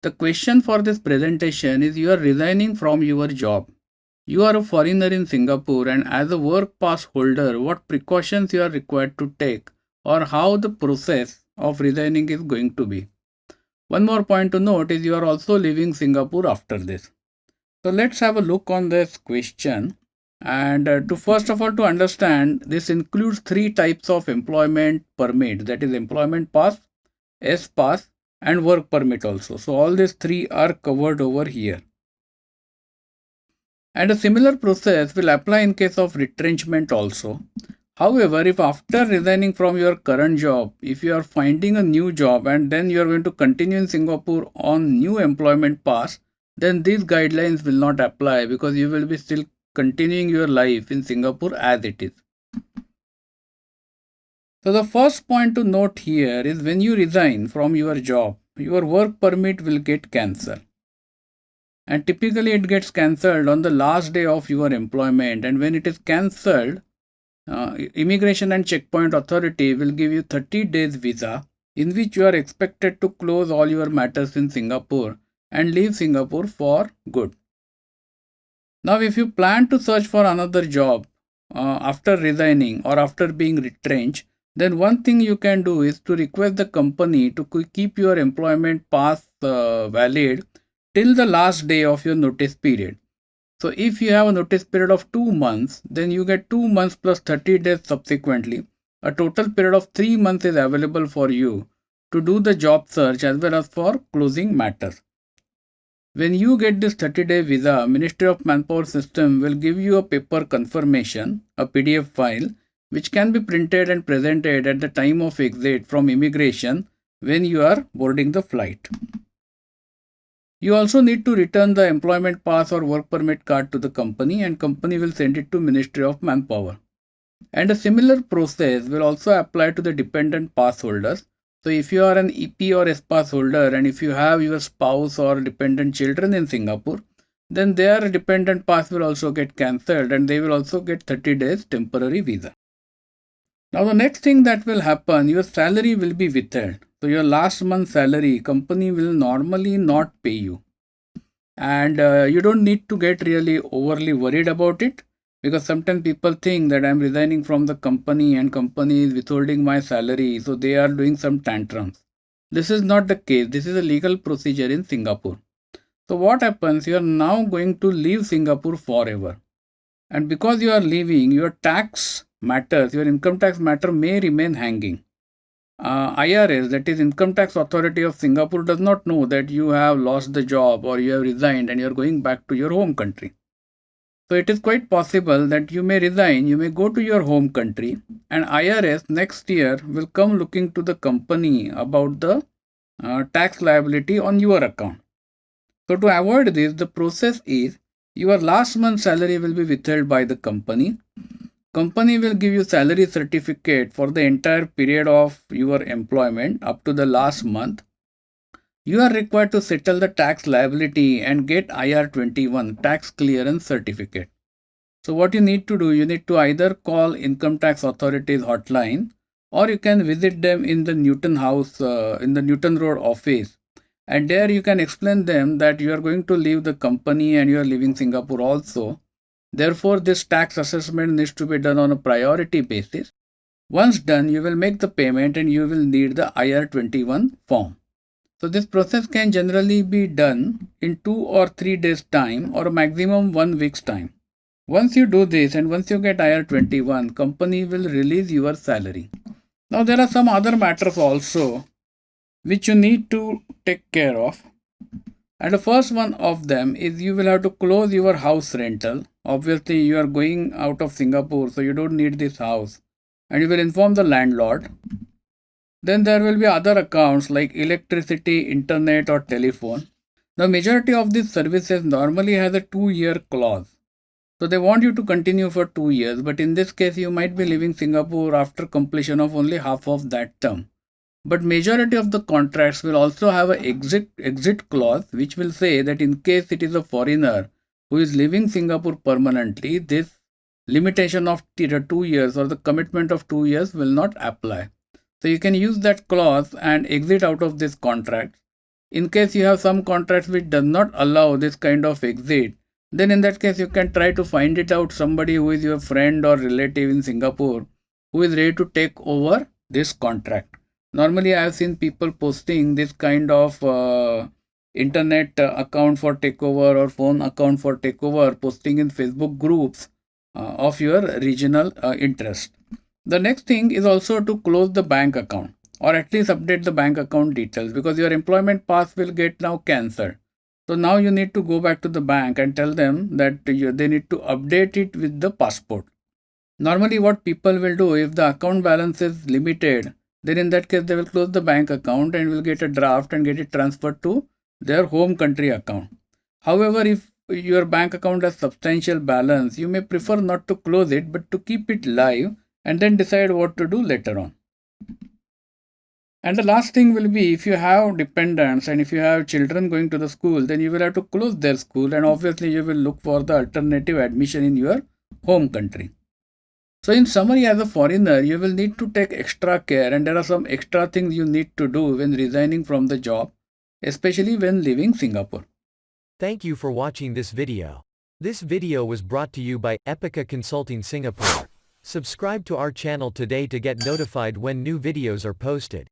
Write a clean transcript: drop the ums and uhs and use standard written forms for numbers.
the question for this presentation is you are resigning from your job. You are a foreigner in Singapore, and as a work pass holder, what precautions you are required to take or how the process of resigning is going to be. One more point to note is you are also leaving Singapore after this. So let's have a look on this question. And to first of all to understand, this includes three types of employment permit, that is employment pass, S pass, and work permit also. So all these three are covered over here. And a similar process will apply in case of retrenchment also. However, if after resigning from your current job, if you are finding a new job and then you are going to continue in Singapore on new employment pass, then these guidelines will not apply because you will be still continuing your life in Singapore as it is. So the first point to note here is when you resign from your job, your work permit will get cancelled. And typically it gets cancelled on the last day of your employment, and when it is cancelled, Immigration and Checkpoint Authority will give you 30 days visa in which you are expected to close all your matters in Singapore and leave Singapore for good. Now, if you plan to search for another job after resigning or after being retrenched, then one thing you can do is to request the company to keep your employment pass valid till the last day of your notice period. So if you have a notice period of 2 months, then you get 2 months plus 30 days subsequently. A total period of 3 months is available for you to do the job search as well as for closing matters. When you get this 30-day visa, Ministry of Manpower system will give you a paper confirmation, a PDF file, which can be printed and presented at the time of exit from immigration when you are boarding the flight. You also need to return the employment pass or work permit card to the company, and company will send it to Ministry of Manpower. And a similar process will also apply to the dependent pass holders. So if you are an EP or S pass holder and if you have your spouse or dependent children in Singapore, then their dependent pass will also get cancelled and they will also get 30 days temporary visa. Now the next thing that will happen, your salary will be withheld. So your last month's salary, company will normally not pay you. And you don't need to get really overly worried about it, because sometimes people think that I'm resigning from the company and company is withholding my salary, so they are doing some tantrums. This is not the case. This is a legal procedure in Singapore. So what happens, you are now going to leave Singapore forever. And because you are leaving, your tax matters, your income tax matter may remain hanging. IRS, that is Income Tax Authority of Singapore, does not know that you have lost the job or you have resigned and you are going back to your home country. So it is quite possible that you may resign, you may go to your home country, and IRS next year will come looking to the company about the tax liability on your account. So to avoid this, the process is your last month's salary will be withheld by the company. Company will give you salary certificate for the entire period of your employment up to the last month. You are required to settle the tax liability and get IR21 tax clearance certificate. So what you need to do, you need to either call Income Tax Authorities hotline, or you can visit them in the Newton House, in the Newton Road office. And there you can explain them that you are going to leave the company and you are leaving Singapore also. Therefore, this tax assessment needs to be done on a priority basis. Once done, you will make the payment and you will need the IR21 form. So this process can generally be done in 2 or 3 days time or a maximum 1 week's time. Once you do this and once you get IR21, company will release your salary. Now there are some other matters also which you need to take care of. And the first one of them is you will have to close your house rental. Obviously, you are going out of Singapore, so you don't need this house. And you will inform the landlord. Then there will be other accounts like electricity, internet, or telephone. The majority of these services normally has a 2-year clause. So they want you to continue for 2 years, but in this case, you might be leaving Singapore after completion of only half of that term. But majority of the contracts will also have an exit clause, which will say that in case it is a foreigner who is leaving Singapore permanently, this limitation of 2 years or the commitment of 2 years will not apply. So you can use that clause and exit out of this contract. In case you have some contracts which does not allow this kind of exit, then in that case you can try to find it out somebody who is your friend or relative in Singapore who is ready to take over this contract. Normally I have seen people posting this kind of internet account for takeover or phone account for takeover, posting in Facebook groups of your regional interest. The next thing is also to close the bank account or at least update the bank account details, because your employment pass will get now cancelled. So now you need to go back to the bank and tell them that they need to update it with the passport. Normally what people will do, if the account balance is limited, then in that case they will close the bank account and will get a draft and get it transferred to their home country account. However, if your bank account has substantial balance, you may prefer not to close it but to keep it live and then decide what to do later on. And the last thing will be, if you have dependents and if you have children going to the school, then you will have to close their school and obviously you will look for the alternative admission in your home country. So in summary, as a foreigner, you will need to take extra care, and there are some extra things you need to do when resigning from the job, especially when leaving Singapore. Thank you for watching this video. This video was brought to you by Epica Consulting Singapore. Subscribe to our channel today to get notified when new videos are posted.